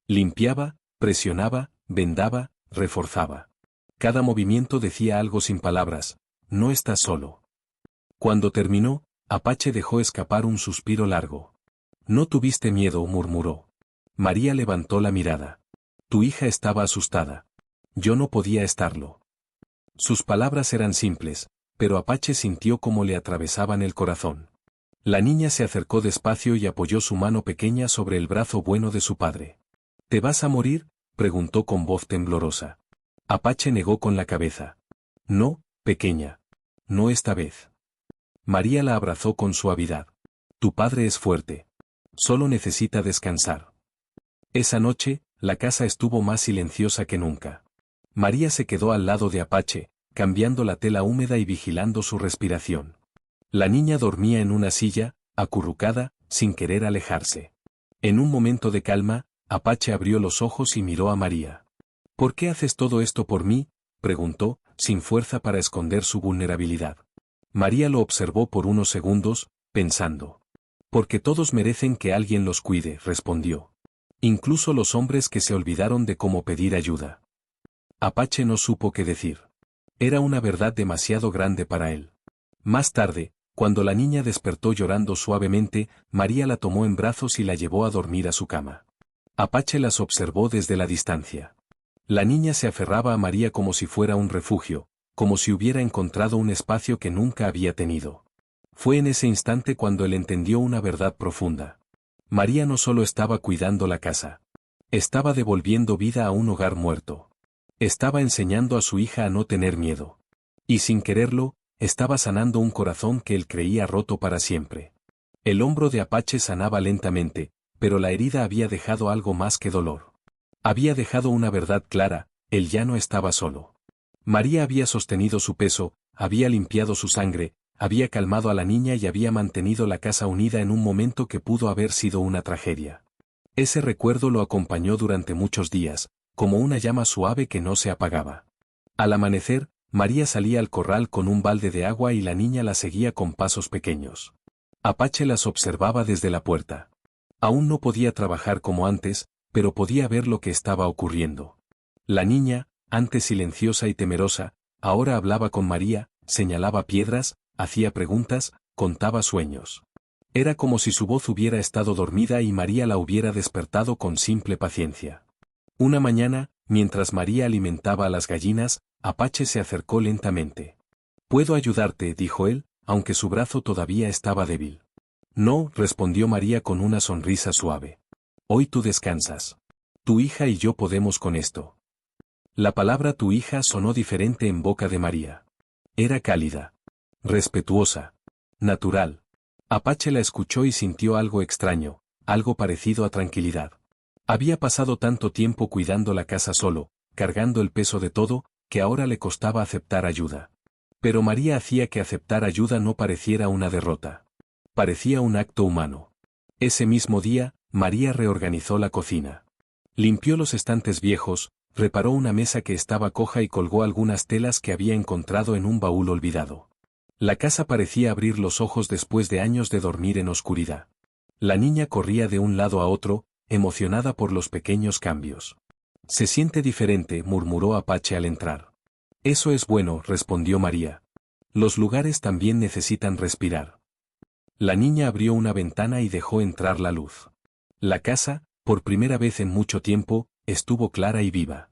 Limpiaba, presionaba, vendaba, reforzaba. Cada movimiento decía algo sin palabras: «No estás solo». Cuando terminó, Apache dejó escapar un suspiro largo. «No tuviste miedo», murmuró. María levantó la mirada. «Tu hija estaba asustada. Yo no podía estarlo». Sus palabras eran simples, pero Apache sintió cómo le atravesaban el corazón. La niña se acercó despacio y apoyó su mano pequeña sobre el brazo bueno de su padre. «¿Te vas a morir?», preguntó con voz temblorosa. Apache negó con la cabeza. «No, pequeña. No esta vez». María la abrazó con suavidad. «Tu padre es fuerte. Solo necesita descansar». Esa noche, la casa estuvo más silenciosa que nunca. María se quedó al lado de Apache, cambiando la tela húmeda y vigilando su respiración. La niña dormía en una silla, acurrucada, sin querer alejarse. En un momento de calma, Apache abrió los ojos y miró a María. «¿Por qué haces todo esto por mí?», preguntó, sin fuerza para esconder su vulnerabilidad. María lo observó por unos segundos, pensando. «Porque todos merecen que alguien los cuide», respondió. «Incluso los hombres que se olvidaron de cómo pedir ayuda». Apache no supo qué decir. Era una verdad demasiado grande para él. Más tarde, cuando la niña despertó llorando suavemente, María la tomó en brazos y la llevó a dormir a su cama. Apache las observó desde la distancia. La niña se aferraba a María como si fuera un refugio, como si hubiera encontrado un espacio que nunca había tenido. Fue en ese instante cuando él entendió una verdad profunda. María no solo estaba cuidando la casa. Estaba devolviendo vida a un hogar muerto. Estaba enseñando a su hija a no tener miedo. Y sin quererlo, estaba sanando un corazón que él creía roto para siempre. El hombro de Apache sanaba lentamente, pero la herida había dejado algo más que dolor. Había dejado una verdad clara: él ya no estaba solo. María había sostenido su peso, había limpiado su sangre, había calmado a la niña y había mantenido la casa unida en un momento que pudo haber sido una tragedia. Ese recuerdo lo acompañó durante muchos días, como una llama suave que no se apagaba. Al amanecer, María salía al corral con un balde de agua y la niña la seguía con pasos pequeños. Apache las observaba desde la puerta. Aún no podía trabajar como antes, pero podía ver lo que estaba ocurriendo. La niña, antes silenciosa y temerosa, ahora hablaba con María, señalaba piedras, hacía preguntas, contaba sueños. Era como si su voz hubiera estado dormida y María la hubiera despertado con simple paciencia. Una mañana, mientras María alimentaba a las gallinas, Apache se acercó lentamente. «¿Puedo ayudarte?», dijo él, aunque su brazo todavía estaba débil. «No», respondió María con una sonrisa suave. «Hoy tú descansas. Tu hija y yo podemos con esto». La palabra tu hija sonó diferente en boca de María. Era cálida, respetuosa, natural. Apache la escuchó y sintió algo extraño, algo parecido a tranquilidad. Había pasado tanto tiempo cuidando la casa solo, cargando el peso de todo, que ahora le costaba aceptar ayuda. Pero María hacía que aceptar ayuda no pareciera una derrota. Parecía un acto humano. Ese mismo día, María reorganizó la cocina. Limpió los estantes viejos, reparó una mesa que estaba coja y colgó algunas telas que había encontrado en un baúl olvidado. La casa parecía abrir los ojos después de años de dormir en oscuridad. La niña corría de un lado a otro, emocionada por los pequeños cambios. «Se siente diferente», murmuró Apache al entrar. «Eso es bueno», respondió María. «Los lugares también necesitan respirar». La niña abrió una ventana y dejó entrar la luz. La casa, por primera vez en mucho tiempo, estuvo clara y viva.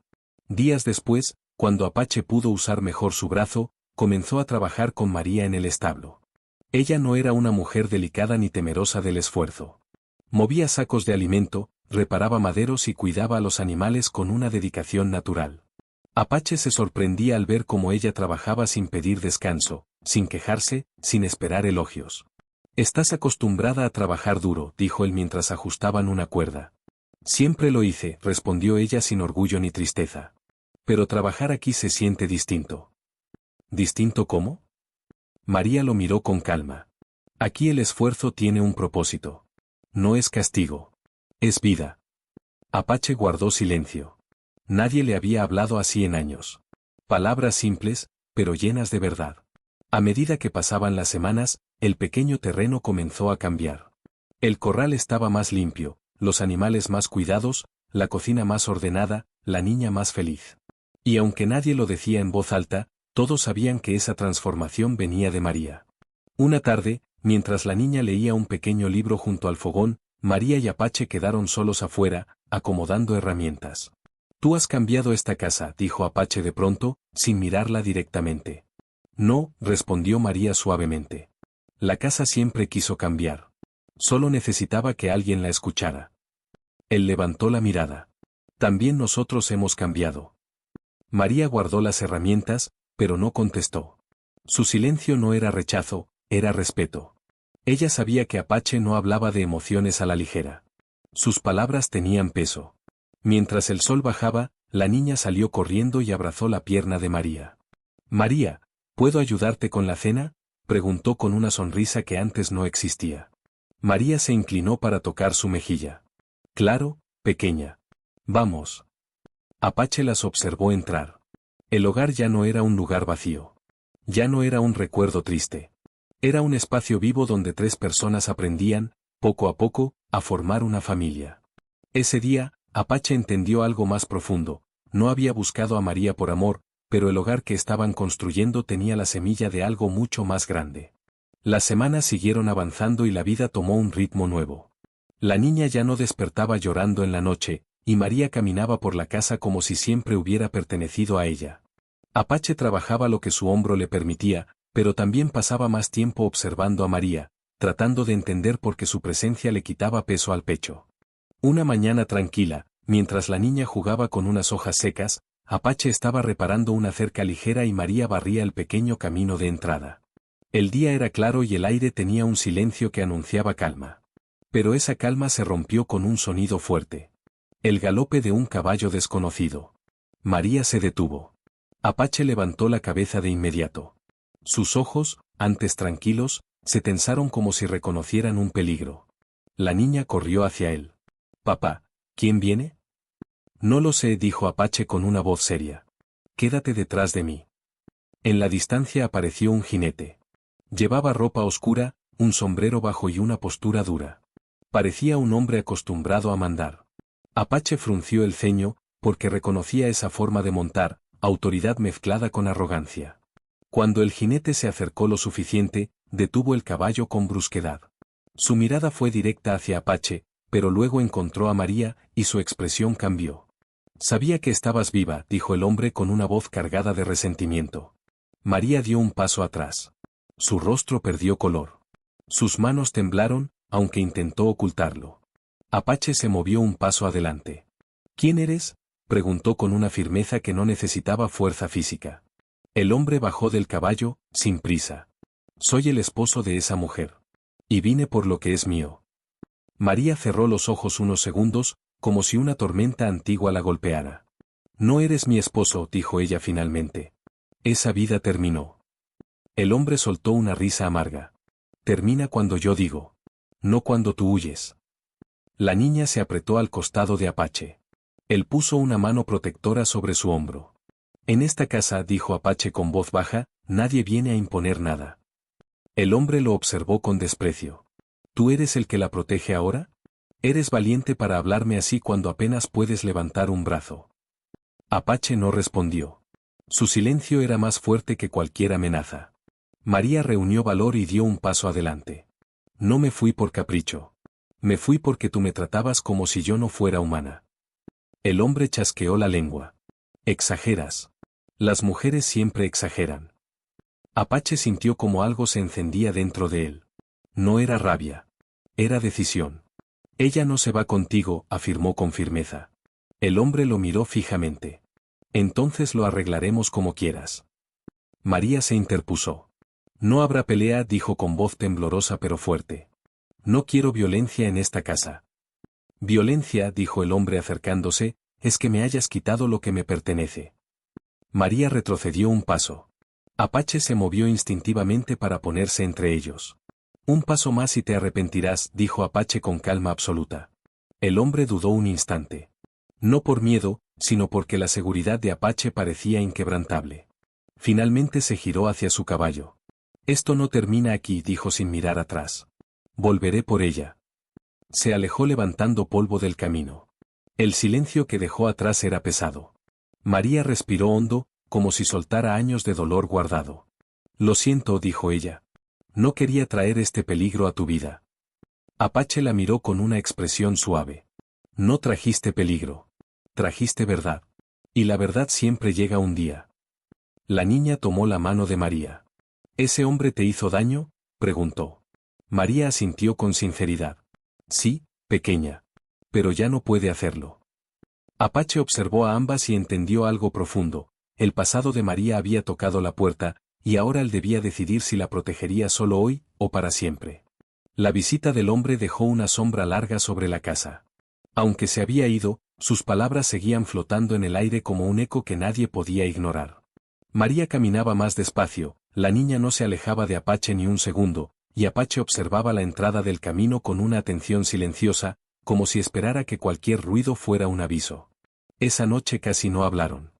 Días después, cuando Apache pudo usar mejor su brazo, comenzó a trabajar con María en el establo. Ella no era una mujer delicada ni temerosa del esfuerzo. Movía sacos de alimento, reparaba maderos y cuidaba a los animales con una dedicación natural. Apache se sorprendía al ver cómo ella trabajaba sin pedir descanso, sin quejarse, sin esperar elogios. «Estás acostumbrada a trabajar duro», dijo él mientras ajustaban una cuerda. «Siempre lo hice», respondió ella sin orgullo ni tristeza. «Pero trabajar aquí se siente distinto». «¿Distinto cómo?». María lo miró con calma. «Aquí el esfuerzo tiene un propósito. No es castigo. Es vida». Apache guardó silencio. Nadie le había hablado así en años. Palabras simples, pero llenas de verdad. A medida que pasaban las semanas, el pequeño terreno comenzó a cambiar. El corral estaba más limpio, los animales más cuidados, la cocina más ordenada, la niña más feliz. Y aunque nadie lo decía en voz alta, todos sabían que esa transformación venía de María. Una tarde, mientras la niña leía un pequeño libro junto al fogón, María y Apache quedaron solos afuera, acomodando herramientas. «Tú has cambiado esta casa», dijo Apache de pronto, sin mirarla directamente. «No», respondió María suavemente. «La casa siempre quiso cambiar. Solo necesitaba que alguien la escuchara». Él levantó la mirada. «También nosotros hemos cambiado». María guardó las herramientas, pero no contestó. Su silencio no era rechazo, era respeto. Ella sabía que Apache no hablaba de emociones a la ligera. Sus palabras tenían peso. Mientras el sol bajaba, la niña salió corriendo y abrazó la pierna de María. «María, ¿puedo ayudarte con la cena?», preguntó con una sonrisa que antes no existía. María se inclinó para tocar su mejilla. «Claro, pequeña. Vamos». Apache las observó entrar. El hogar ya no era un lugar vacío. Ya no era un recuerdo triste. Era un espacio vivo donde 3 personas aprendían, poco a poco, a formar una familia. Ese día, Apache entendió algo más profundo. No había buscado a María por amor, pero el hogar que estaban construyendo tenía la semilla de algo mucho más grande. Las semanas siguieron avanzando y la vida tomó un ritmo nuevo. La niña ya no despertaba llorando en la noche, y María caminaba por la casa como si siempre hubiera pertenecido a ella. Apache trabajaba lo que su hombro le permitía, pero también pasaba más tiempo observando a María, tratando de entender por qué su presencia le quitaba peso al pecho. Una mañana tranquila, mientras la niña jugaba con unas hojas secas, Apache estaba reparando una cerca ligera y María barría el pequeño camino de entrada. El día era claro y el aire tenía un silencio que anunciaba calma. Pero esa calma se rompió con un sonido fuerte. El galope de un caballo desconocido. María se detuvo. Apache levantó la cabeza de inmediato. Sus ojos, Antes tranquilos, se tensaron como si reconocieran un peligro. La niña corrió hacia él. «Papá, ¿quién viene?» «No lo sé», dijo Apache con una voz seria. «Quédate detrás de mí». En la distancia apareció un jinete. Llevaba ropa oscura, un sombrero bajo y una postura dura. Parecía un hombre acostumbrado a mandar. Apache frunció el ceño, porque reconocía esa forma de montar, autoridad mezclada con arrogancia. Cuando el jinete se acercó lo suficiente, detuvo el caballo con brusquedad. Su mirada fue directa hacia Apache, pero luego encontró a María, y su expresión cambió. «Sabía que estabas viva», dijo el hombre con una voz cargada de resentimiento. María dio un paso atrás. Su rostro perdió color. Sus manos temblaron, aunque intentó ocultarlo. Apache se movió un paso adelante. «¿Quién eres?», preguntó con una firmeza que no necesitaba fuerza física. El hombre bajó del caballo, sin prisa. «Soy el esposo de esa mujer. Y vine por lo que es mío». María cerró los ojos unos segundos, como si una tormenta antigua la golpeara. «No eres mi esposo», dijo ella finalmente. «Esa vida terminó». El hombre soltó una risa amarga. «Termina cuando yo digo. No cuando tú huyes». La niña se apretó al costado de Apache. Él puso una mano protectora sobre su hombro. «En esta casa», dijo Apache con voz baja, «nadie viene a imponer nada». El hombre lo observó con desprecio. «¿Tú eres el que la protege ahora? Eres valiente para hablarme así cuando apenas puedes levantar un brazo». Apache no respondió. Su silencio era más fuerte que cualquier amenaza. María reunió valor y dio un paso adelante. «No me fui por capricho. Me fui porque tú me tratabas como si yo no fuera humana». El hombre chasqueó la lengua. «Exageras. Las mujeres siempre exageran». Apache sintió como algo se encendía dentro de él. No era rabia. Era decisión. «Ella no se va contigo», afirmó con firmeza. El hombre lo miró fijamente. «Entonces lo arreglaremos como quieras». María se interpuso. «No habrá pelea», dijo con voz temblorosa pero fuerte. «No quiero violencia en esta casa». «Violencia», dijo el hombre acercándose, «es que me hayas quitado lo que me pertenece». María retrocedió un paso. Apache se movió instintivamente para ponerse entre ellos. «Un paso más y te arrepentirás», dijo Apache con calma absoluta. El hombre dudó un instante. No por miedo, sino porque la seguridad de Apache parecía inquebrantable. Finalmente se giró hacia su caballo. «Esto no termina aquí», dijo sin mirar atrás. «Volveré por ella». Se alejó levantando polvo del camino. El silencio que dejó atrás era pesado. María respiró hondo, como si soltara años de dolor guardado. «Lo siento», dijo ella. «No quería traer este peligro a tu vida». Apache la miró con una expresión suave. «No trajiste peligro. Trajiste verdad. Y la verdad siempre llega un día». La niña tomó la mano de María. «¿Ese hombre te hizo daño?», preguntó. María asintió con sinceridad. «Sí, pequeña. Pero ya no puede hacerlo». Apache observó a ambas y entendió algo profundo. El pasado de María había tocado la puerta, y ahora él debía decidir si la protegería solo hoy, o para siempre. La visita del hombre dejó una sombra larga sobre la casa. Aunque se había ido, sus palabras seguían flotando en el aire como un eco que nadie podía ignorar. María caminaba más despacio, la niña no se alejaba de Apache ni un segundo, y Apache observaba la entrada del camino con una atención silenciosa, como si esperara que cualquier ruido fuera un aviso. Esa noche casi no hablaron.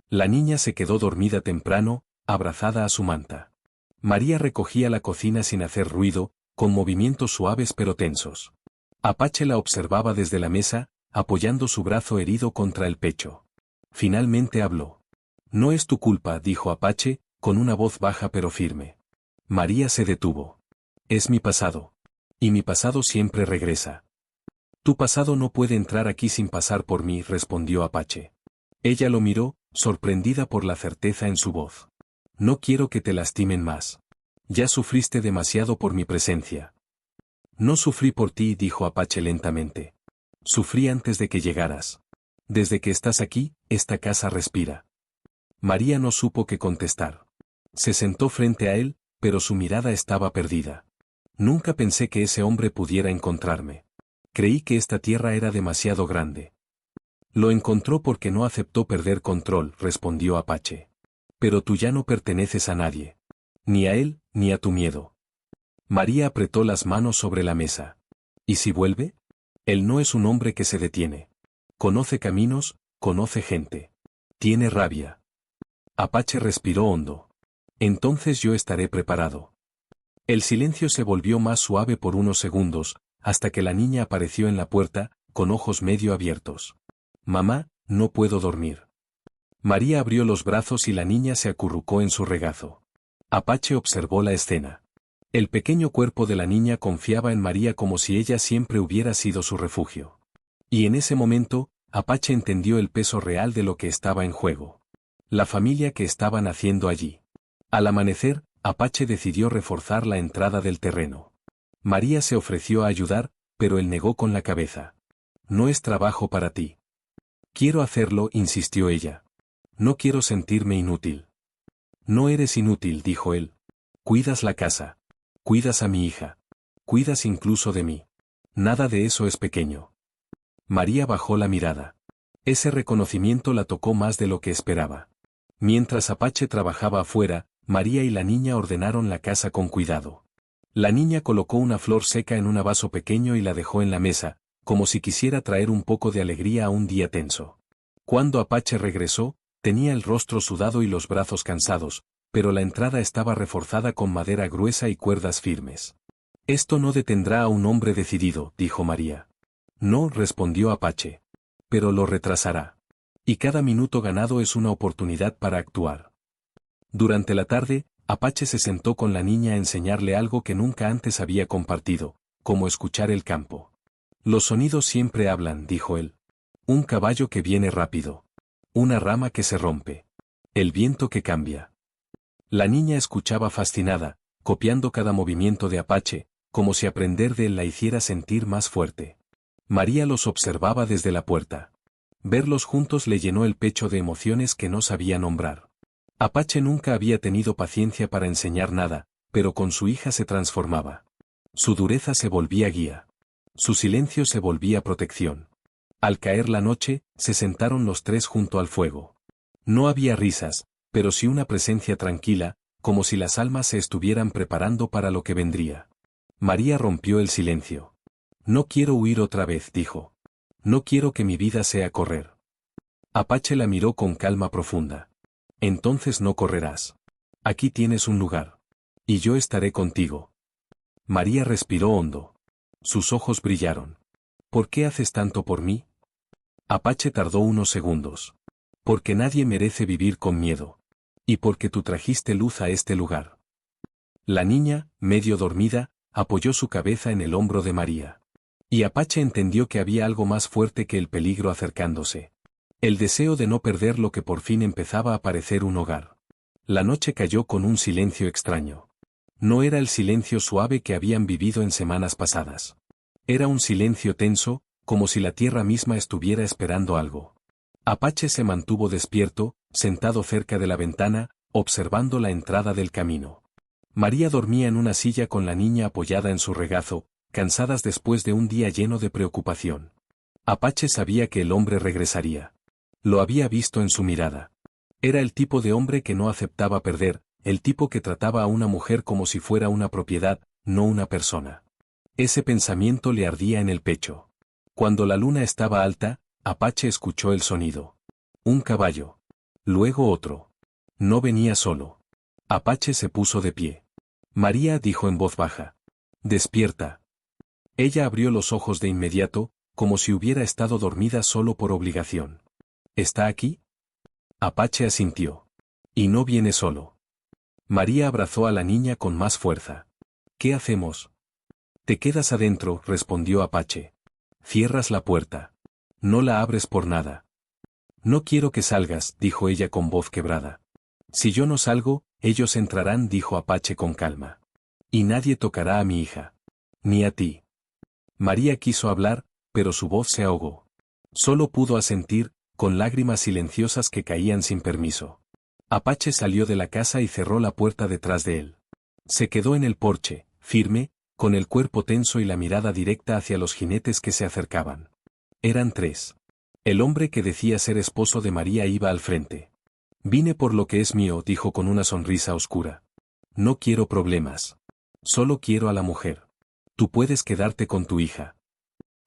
La niña se quedó dormida temprano, abrazada a su manta. María recogía la cocina sin hacer ruido, con movimientos suaves pero tensos. Apache la observaba desde la mesa, apoyando su brazo herido contra el pecho. Finalmente habló. «No es tu culpa», dijo Apache, con una voz baja pero firme. María se detuvo. «Es mi pasado. Y mi pasado siempre regresa». «Tu pasado no puede entrar aquí sin pasar por mí», respondió Apache. Ella lo miró, sorprendida por la certeza en su voz. «No quiero que te lastimen más. Ya sufriste demasiado por mi presencia». «No sufrí por ti», dijo Apache lentamente. «Sufrí antes de que llegaras. Desde que estás aquí, esta casa respira». María no supo qué contestar. Se sentó frente a él, pero su mirada estaba perdida. «Nunca pensé que ese hombre pudiera encontrarme. Creí que esta tierra era demasiado grande». «Lo encontró porque no aceptó perder control», respondió Apache. «Pero tú ya no perteneces a nadie. Ni a él, ni a tu miedo. María apretó las manos sobre la mesa. ¿Y si vuelve? Él no es un hombre que se detiene. Conoce caminos, conoce gente. Tiene rabia. Apache respiró hondo. Entonces yo estaré preparado. El silencio se volvió más suave por unos segundos, hasta que la niña apareció en la puerta, con ojos medio abiertos. Mamá, no puedo dormir. María abrió los brazos y la niña se acurrucó en su regazo. Apache observó la escena. El pequeño cuerpo de la niña confiaba en María como si ella siempre hubiera sido su refugio. Y en ese momento, Apache entendió el peso real de lo que estaba en juego. La familia que estaban haciendo allí. Al amanecer, Apache decidió reforzar la entrada del terreno. María se ofreció a ayudar, pero él negó con la cabeza. No es trabajo para ti. Quiero hacerlo, insistió ella. No quiero sentirme inútil. No eres inútil, dijo él. Cuidas la casa. Cuidas a mi hija. Cuidas incluso de mí. Nada de eso es pequeño. María bajó la mirada. Ese reconocimiento la tocó más de lo que esperaba. Mientras Apache trabajaba afuera, María y la niña ordenaron la casa con cuidado. La niña colocó una flor seca en un vaso pequeño y la dejó en la mesa, como si quisiera traer un poco de alegría a un día tenso. Cuando Apache regresó, tenía el rostro sudado y los brazos cansados, pero la entrada estaba reforzada con madera gruesa y cuerdas firmes. Esto no detendrá a un hombre decidido, dijo María. No, respondió Apache. Pero lo retrasará. Y cada minuto ganado es una oportunidad para actuar. Durante la tarde, Apache se sentó con la niña a enseñarle algo que nunca antes había compartido, como escuchar el campo. Los sonidos siempre hablan, dijo él. Un caballo que viene rápido. Una rama que se rompe. El viento que cambia. La niña escuchaba fascinada, copiando cada movimiento de Apache, como si aprender de él la hiciera sentir más fuerte. María los observaba desde la puerta. Verlos juntos le llenó el pecho de emociones que no sabía nombrar. Apache nunca había tenido paciencia para enseñar nada, pero con su hija se transformaba. Su dureza se volvía guía. Su silencio se volvía protección. Al caer la noche, se sentaron los tres junto al fuego. No había risas, pero sí una presencia tranquila, como si las almas se estuvieran preparando para lo que vendría. María rompió el silencio. No quiero huir otra vez, dijo. No quiero que mi vida sea correr. Apache la miró con calma profunda. Entonces no correrás. Aquí tienes un lugar. Y yo estaré contigo. María respiró hondo. Sus ojos brillaron. ¿Por qué haces tanto por mí? Apache tardó unos segundos. Porque nadie merece vivir con miedo. Y porque tú trajiste luz a este lugar. La niña, medio dormida, apoyó su cabeza en el hombro de María. Y Apache entendió que había algo más fuerte que el peligro acercándose. El deseo de no perder lo que por fin empezaba a parecer un hogar. La noche cayó con un silencio extraño. No era el silencio suave que habían vivido en semanas pasadas. Era un silencio tenso, como si la tierra misma estuviera esperando algo. Apache se mantuvo despierto, sentado cerca de la ventana, observando la entrada del camino. María dormía en una silla con la niña apoyada en su regazo, cansadas después de un día lleno de preocupación. Apache sabía que el hombre regresaría. Lo había visto en su mirada. Era el tipo de hombre que no aceptaba perder, el tipo que trataba a una mujer como si fuera una propiedad, no una persona. Ese pensamiento le ardía en el pecho. Cuando la luna estaba alta, Apache escuchó el sonido. Un caballo. Luego otro. No venía solo. Apache se puso de pie. María dijo en voz baja. Despierta. Ella abrió los ojos de inmediato, como si hubiera estado dormida solo por obligación. ¿Está aquí? Apache asintió. Y no viene solo. María abrazó a la niña con más fuerza. ¿Qué hacemos? Te quedas adentro, respondió Apache. Cierras la puerta. No la abres por nada. No quiero que salgas, dijo ella con voz quebrada. Si yo no salgo, ellos entrarán, dijo Apache con calma. Y nadie tocará a mi hija. Ni a ti. María quiso hablar, pero su voz se ahogó. Solo pudo asentir, con lágrimas silenciosas que caían sin permiso. Apache salió de la casa y cerró la puerta detrás de él. Se quedó en el porche, firme, con el cuerpo tenso y la mirada directa hacia los jinetes que se acercaban. Eran tres. El hombre que decía ser esposo de María iba al frente. Vine por lo que es mío, dijo con una sonrisa oscura. No quiero problemas. Solo quiero a la mujer. Tú puedes quedarte con tu hija.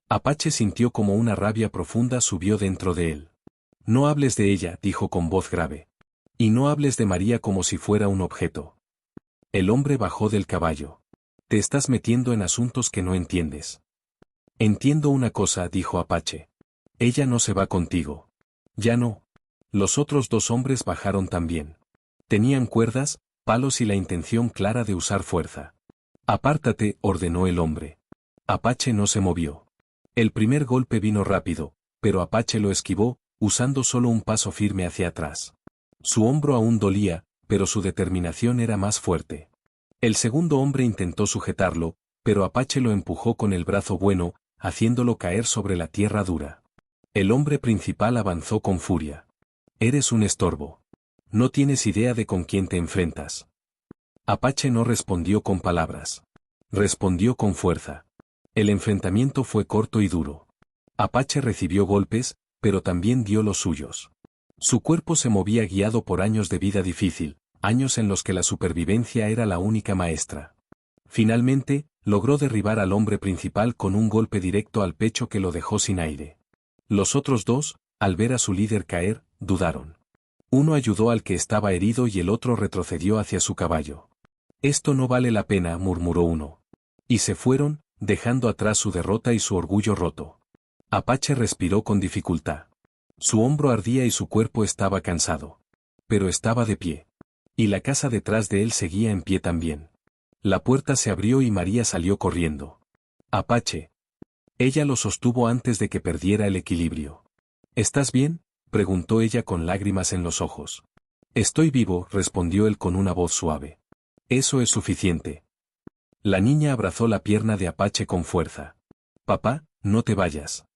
Apache sintió como una rabia profunda subió dentro de él. No hables de ella, dijo con voz grave. Y no hables de María como si fuera un objeto. El hombre bajó del caballo. Te estás metiendo en asuntos que no entiendes. Entiendo una cosa, dijo Apache. Ella no se va contigo. Ya no. Los otros dos hombres bajaron también. Tenían cuerdas, palos y la intención clara de usar fuerza. Apártate, ordenó el hombre. Apache no se movió. El primer golpe vino rápido, pero Apache lo esquivó, usando solo un paso firme hacia atrás. Su hombro aún dolía, pero su determinación era más fuerte. El segundo hombre intentó sujetarlo, pero Apache lo empujó con el brazo bueno, haciéndolo caer sobre la tierra dura. El hombre principal avanzó con furia. Eres un estorbo. No tienes idea de con quién te enfrentas. Apache no respondió con palabras. Respondió con fuerza. El enfrentamiento fue corto y duro. Apache recibió golpes, pero también dio los suyos. Su cuerpo se movía guiado por años de vida difícil, años en los que la supervivencia era la única maestra. Finalmente, logró derribar al hombre principal con un golpe directo al pecho que lo dejó sin aire. Los otros dos, al ver a su líder caer, dudaron. Uno ayudó al que estaba herido y el otro retrocedió hacia su caballo. Esto no vale la pena, murmuró uno. Y se fueron, dejando atrás su derrota y su orgullo roto. Apache respiró con dificultad. Su hombro ardía y su cuerpo estaba cansado. Pero estaba de pie. Y la casa detrás de él seguía en pie también. La puerta se abrió y María salió corriendo. Apache. Ella lo sostuvo antes de que perdiera el equilibrio. ¿Estás bien?, preguntó ella con lágrimas en los ojos. Estoy vivo, respondió él con una voz suave. Eso es suficiente. La niña abrazó la pierna de Apache con fuerza. Papá, no te vayas.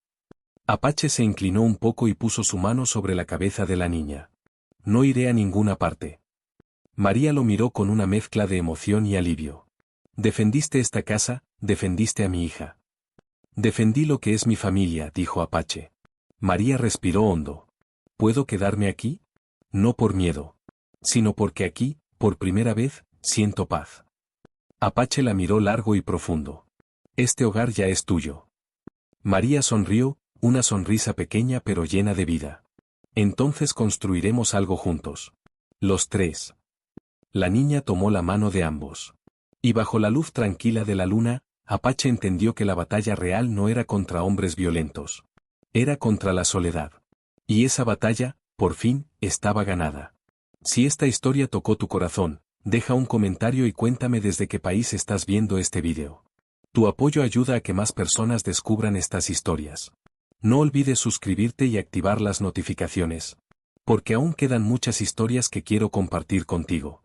Apache se inclinó un poco y puso su mano sobre la cabeza de la niña. No iré a ninguna parte. María lo miró con una mezcla de emoción y alivio. Defendiste esta casa, defendiste a mi hija. Defendí lo que es mi familia, dijo Apache. María respiró hondo. ¿Puedo quedarme aquí? No por miedo. Sino porque aquí, por primera vez, siento paz. Apache la miró largo y profundo. Este hogar ya es tuyo. María sonrió, una sonrisa pequeña pero llena de vida. Entonces construiremos algo juntos. Los tres. La niña tomó la mano de ambos. Y bajo la luz tranquila de la luna, Apache entendió que la batalla real no era contra hombres violentos. Era contra la soledad. Y esa batalla, por fin, estaba ganada. Si esta historia tocó tu corazón, deja un comentario y cuéntame desde qué país estás viendo este video. Tu apoyo ayuda a que más personas descubran estas historias. No olvides suscribirte y activar las notificaciones. Porque aún quedan muchas historias que quiero compartir contigo.